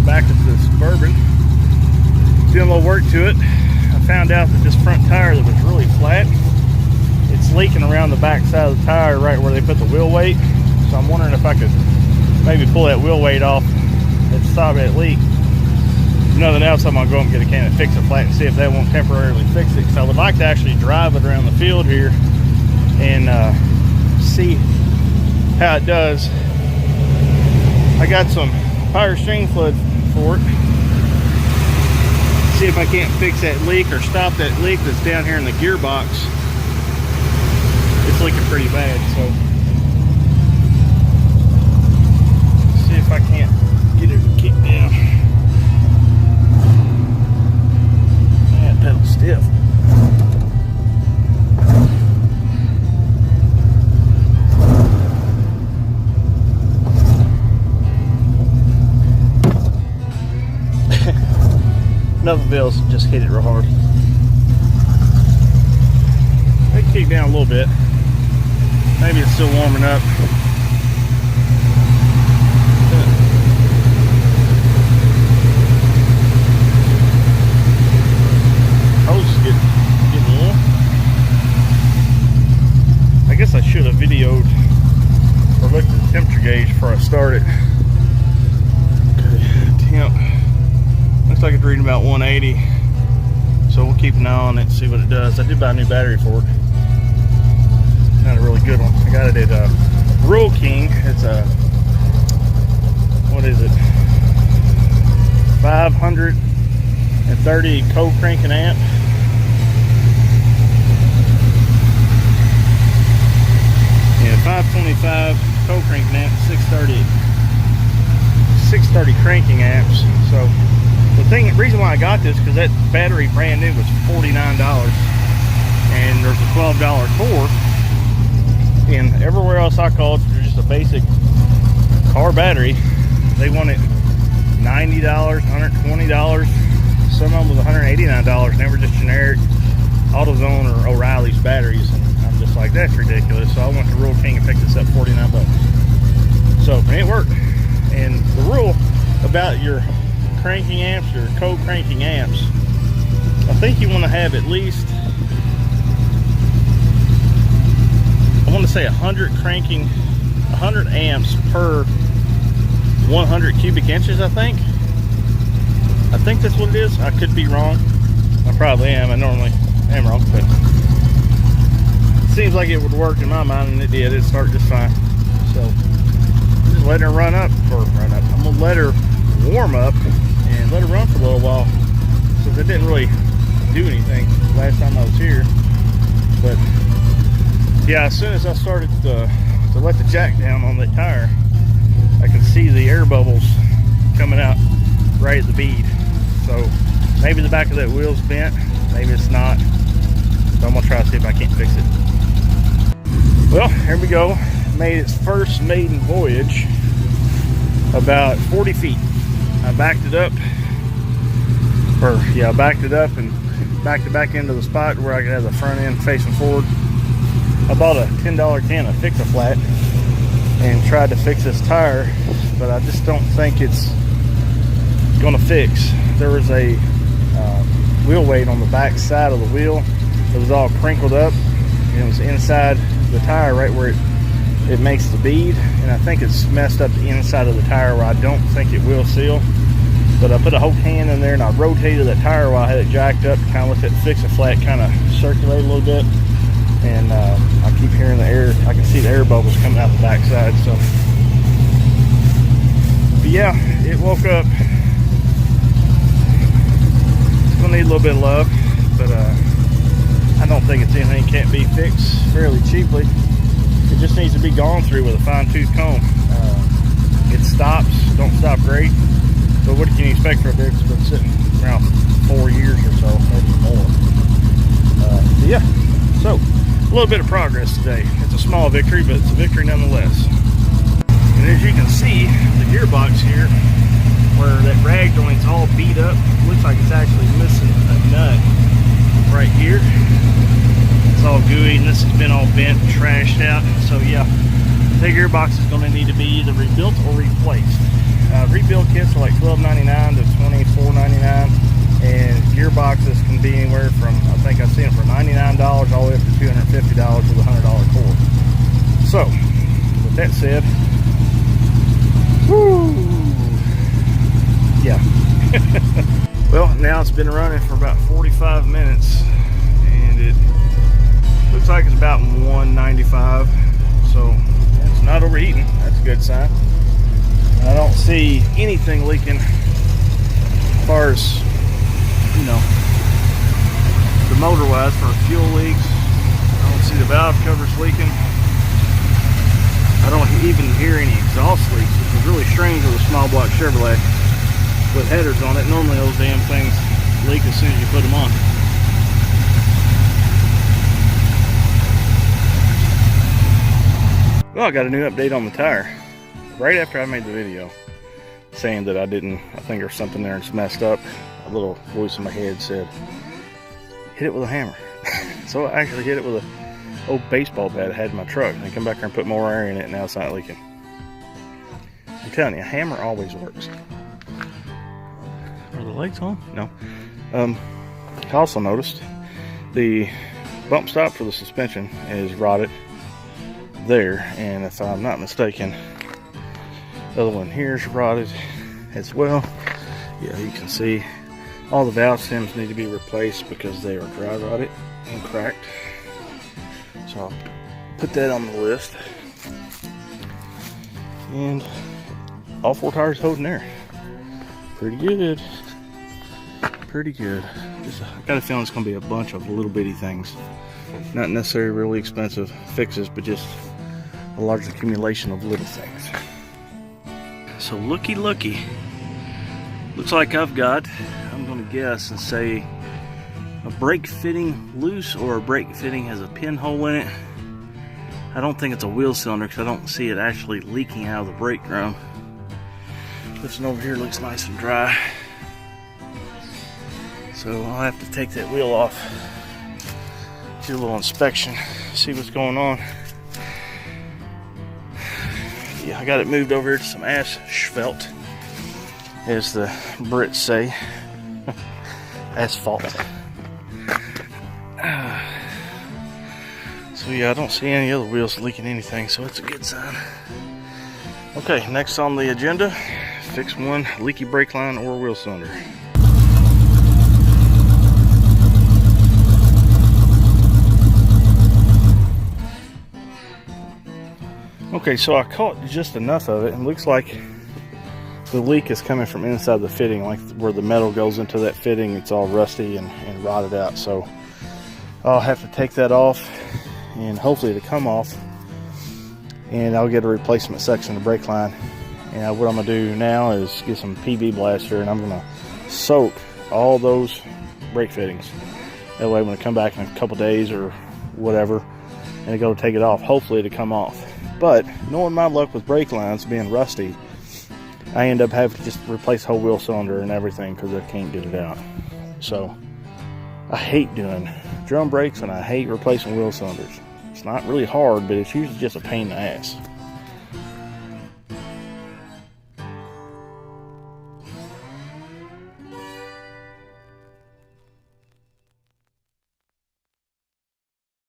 back of the Suburban, doing a little work to it. I found out that this front tire that was really flat, it's leaking around the back side of the tire right where they put the wheel weight. So I'm wondering if I could maybe pull that wheel weight off and stop that leak. If nothing else, I'm gonna go and get a can of Fix-A-Flat and see if that won't temporarily fix it, because I would like to actually drive it around the field here and see how it does. I got some power string fluid for it. See if I can't fix that leak or stop that leak that's down here in the gearbox. It's leaking pretty bad, so see if I can't get it to kick down. Man, pedal's stiff. Nothing feels, just hit it real hard. They kick down a little bit. Maybe it's still warming up. Hose is getting warm. I guess I should have videoed or looked at the temperature gauge before I started. Okay, temp. Looks like it's reading about 180. So we'll keep an eye on it and see what it does. I did buy a new battery for it. Not a really good one. I got it at Rural King. It's a, what is it? 530 co-cranking amp. Yeah, 525 co-cranking amp, 630 cranking amps. So the reason why I got this, because that battery brand new was $49, and there's a $12 core. And everywhere else I called for just a basic car battery, they wanted $90, $120. Some of them was $189, and they were just generic AutoZone or O'Reilly's batteries. And I'm just like, that's ridiculous. So I went to Rural King and picked this up, 49 bucks. So it worked. And the rule about your cranking amps or co-cranking amps, I think you want to have at least, I want to say 100 amps per 100 cubic inches. I think that's what it is. I could be wrong. I probably am. I normally am wrong, but it seems like it would work in my mind, and it did. It started just fine. So just letting her run up. I'm gonna let her warm up and let it run for a little while. So it didn't really do anything last time I was here. But yeah, as soon as I started to let the jack down on that tire, I can see the air bubbles coming out right at the bead. So maybe the back of that wheel's bent, maybe it's not. So I'm gonna try to see if I can't fix it. Well, here we go. Made its first maiden voyage about 40 feet. I backed it up, I backed it up and backed it back into the spot where I could have the front end facing forward. I bought a $10 can of Fix-A-Flat and tried to fix this tire, but I just don't think it's gonna fix. There was a wheel weight on the back side of the wheel that was all crinkled up, and it was inside the tire right where it makes the bead, and I think it's messed up the inside of the tire where I don't think it will seal. But I put a whole can in there and I rotated the tire while I had it jacked up to kind of let that Fix-A-Flat kind of circulate a little bit. And I keep hearing the air. I can see the air bubbles coming out the back side. So, but yeah, it woke up. It's gonna need a little bit of love, but I don't think it's anything that can't be fixed fairly cheaply. It just needs to be gone through with a fine-tooth comb. It stops, don't stop great, but what can you expect for a vehicle that's been sitting around 4 years or so, maybe more. Yeah, so a little bit of progress today. It's a small victory, but it's a victory nonetheless. And as you can see, the gearbox here, where that rag joint's all beat up, looks like it's actually missing a nut right here. It's all gooey, and this has been all bent and trashed out. So yeah, the gearbox is going to need to be either rebuilt or replaced. Rebuild kits are like $12.99 to $24.99, and gearboxes can be anywhere from, I think I've seen them for $99 all the way up to $250 with a $100 cord. So, with that said, woo, yeah. Well, now it's been running for about 45 minutes, and it looks like it's about 195, so it's not overheating. That's a good sign. I don't see anything leaking as far as, you know, the motor wise for fuel leaks. I don't see the valve covers leaking. I don't even hear any exhaust leaks, which is really strange with a small block Chevrolet with headers on it. Normally those damn things leak as soon as you put them on. Well, I got a new update on the tire right after I made the video saying that I think there's something there and it's messed up. A little voice in my head said, hit it with a hammer. So I actually hit it with an old baseball bat I had in my truck, and come back here and put more air in it, and now it's not leaking. I'm telling you, a hammer always works. Are the lights on? No. I also noticed the bump stop for the suspension is rotted there, and if I'm not mistaken, the other one here is rotted as well. Yeah, you can see all the valve stems need to be replaced because they are dry rotted and cracked. So I'll put that on the list. And all four tires holding there. Pretty good. Pretty good. I got a feeling it's going to be a bunch of little bitty things. Not necessarily really expensive fixes, but just a large accumulation of little things. So looky. Looks like I've got, I'm going to guess and say, a brake fitting loose, or a brake fitting has a pinhole in it. I don't think it's a wheel cylinder because I don't see it actually leaking out of the brake drum. This one over here looks nice and dry. So I'll have to take that wheel off, do a little inspection, see what's going on. Yeah, I got it moved over here to some asphalt, as the Brits say. Asphalt. So yeah, I don't see any other wheels leaking anything, so it's a good sign. Okay, next on the agenda, fix one leaky brake line or wheel cylinder. Okay, so I caught just enough of it, and it looks like the leak is coming from inside the fitting, like where the metal goes into that fitting. It's all rusty and rotted out, so I'll have to take that off, and hopefully it'll come off, and I'll get a replacement section of the brake line. And what I'm going to do now is get some PB Blaster, and I'm going to soak all those brake fittings. That way when I come back in a couple days or whatever, and I go to take it off, hopefully it'll come off. But knowing my luck with brake lines being rusty, I end up having to just replace the whole wheel cylinder and everything because I can't get it out. So I hate doing drum brakes, and I hate replacing wheel cylinders. It's not really hard, but it's usually just a pain in the ass.